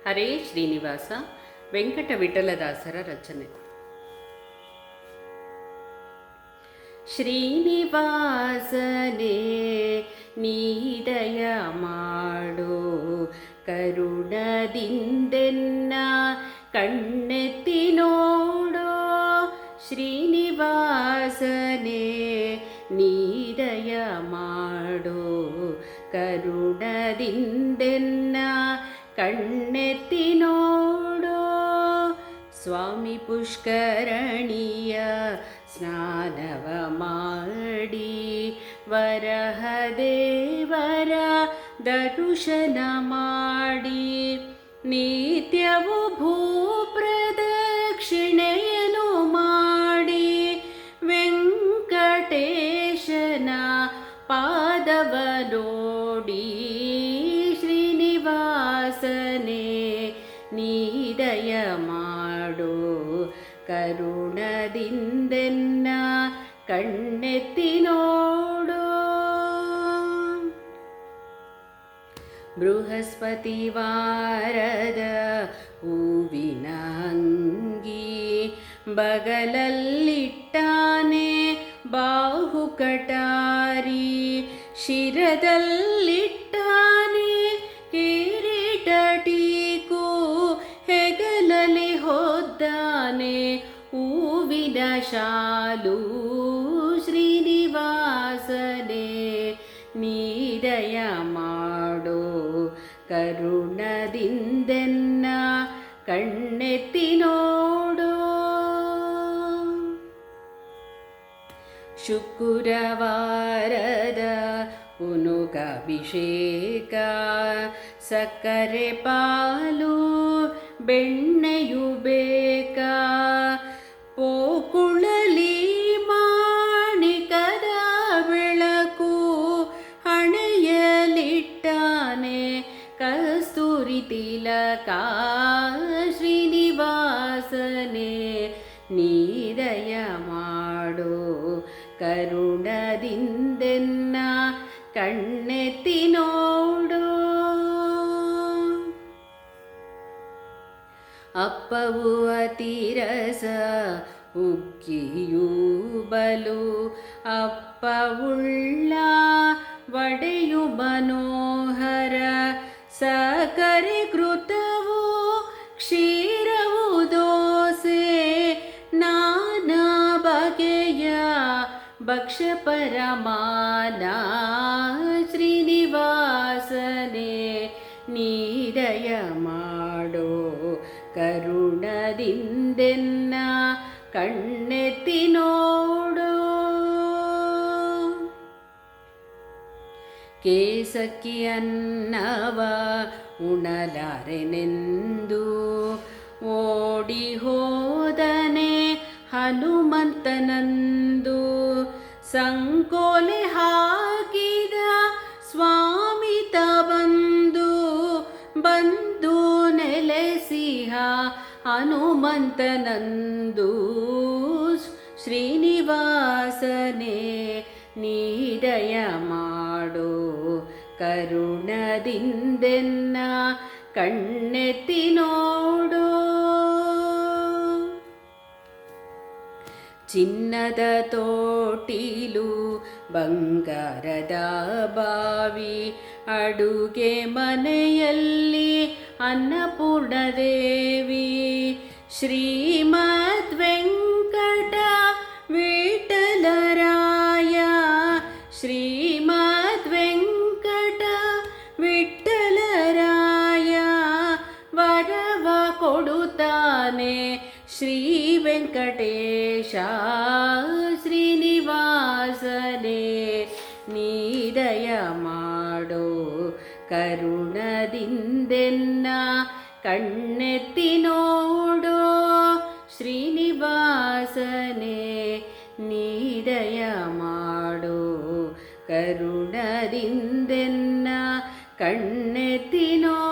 ಹರೇ ಶ್ರೀನಿವಾಸ. ವೆಂಕಟ ವಿಠಲದಾಸರ ರಚನೆ. ಶ್ರೀನಿವಾಸನೇ ನೀದಯ ಮಾಡು, ಕರುಣದಿಂದೆನ್ನ ಕಣ್ಣೆತ್ತಿ ನೋಡು. ಶ್ರೀನಿವಾಸನೇ ನೀದಯ ಮಾಡು, ಕರುಣದಿಂದೆನ್ನ ಕಣ್ಣೆತ್ತಿ ನೋಡು. ಸ್ವಾಮಿ ಪುಷ್ಕರಣಿಯ ಸ್ನಾನವ ಮಾಡಿ, ವರಹದೇವರ ದರ್ಶನ ಮಾಡಿ, ನಿತ್ಯವೂ ಭೂಪ್ರದಕ್ಷಿಣೆಯನ್ನು ಮಾಡಿ, ವೆಂಕಟೇಶನ ಪಾದವ ನೋಡಿ. ಶ್ರೀನಿವಾಸನೇ ನೀದಯ ಮಾಡು, ಕರುಣದಿಂದೆನ್ನ ಕಣ್ಣೆತ್ತಿ ನೋಡು. ಬೃಹಸ್ಪತಿ ವಾರದ ಹೂವಿನ ಅಂಗಿ, ಬಗಲಲ್ಲಿಟ್ಟಾನೆ ಬಾಹು ಕಟಾರಿ, ಶಿರದಲ್ಲಿಟ್ಟಾನೆ ಕಿರೀಟ ಟೀಕು, ಹೆಗಲಲ್ಲಿ ಹೊದ್ದಾನೆ ಹೂವಿನ ಶಾಲು. ಶ್ರೀನಿವಾಸನೇ ನೀದಯ ಮಾಡು, ಕರುಣದಿಂದೆನ್ನ ಕಣ್ಣೆತ್ತಿ ನೋಡು. ಶುಕ್ರವಾರದ ಪುನುಕಾಭಿಷೇಕ, ಸಕ್ಕರೆ ಪಾಲು ಬೆಣ್ಣೆಯು ಬೇಕಾ, ಪೋಕುಳಲಿ ಮಾಣಿಕದ ಬೆಳಕು, ಹಣೆಯಲಿಟ್ಟಾನೆ ಕಸ್ತೂರಿ ತಿಲಕ. ಶ್ರೀನಿವಾಸನೇ ನೀದಯ ಮಾಡು, ಕರುಣದಿಂದೆನ್ನ ಕಣ್ಣೆತ್ತಿ ನೋಡು. ಅಪ್ಪವು ಅತಿರಸ ಉಕ್ಕಿಯೂ ಬಲು, ಅಪ್ಪವುಳ್ಳ ವಡೆಯು ಮನೋಹರ, ಸಕ್ಕರೆ ಕೃತವು ಕ್ಷೀರವು ದೋಸೆ, ನಾನಾ ಬಗೆಯ ಭಕ್ಷ್ಯ ಪರಮಾನ. ಶ್ರೀನಿವಾಸನೇ ನೀದಯ ಮಾಡು, ಕರುಣದಿಂದೆನ್ನ ಕಣ್ಣೆತ್ತಿ ನೋಡು. ಕೇಸಕ್ಕಿ ಅನ್ನವ ಉಣಲಾರೆನೆಂದು ಓಡಿ ಹೋದನೆ ಹನುಮಂತನಂದು, ಸಂಕೋಲೆ ಹಾಕಿದ ಸ್ವಾಮಿ ಬಂದು ಬಂದು ನೆಲೆಸಿಹ ಹನುಮಂತನಂದು. ಶ್ರೀನಿವಾಸನೇ ನೀದಯ ಮಾಡು, ಕರುಣದಿಂದೆನ್ನ ಕಣ್ಣೆತ್ತಿ ನೋಡು. ಚಿನ್ನದ ತೋಟಿಲು ಬಂಗಾರದ ಬಾವಿ, ಅಡುಗೆ ಮನೆಯಲ್ಲಿ ಅನ್ನಪೂರ್ಣದೇವಿ, ಶ್ರೀಮದ್ ವೆಂಕಟ ವಿಠಲರಾಯ. ಶ್ರೀಮದ್ ವೆಂಕಟ ವಿಠಲರಾಯ ವರವ ಕೊಡುತ್ತಾನೆ ಶ್ರೀ ವೆಂಕಟೇಶ. ಶ್ರೀನಿವಾಸನೇ ನೀದಯ ಮಾಡು, ಕರುಣದಿಂದೆನ್ನ ಕಣ್ಣೆತ್ತಿ ನೋಡು. ಶ್ರೀನಿವಾಸನೇ ನೀದಯ ಮಾಡು, ಕರುಣದಿಂದೆನ್ನ ಕಣ್ಣೆತ್ತಿ ನೋಡು.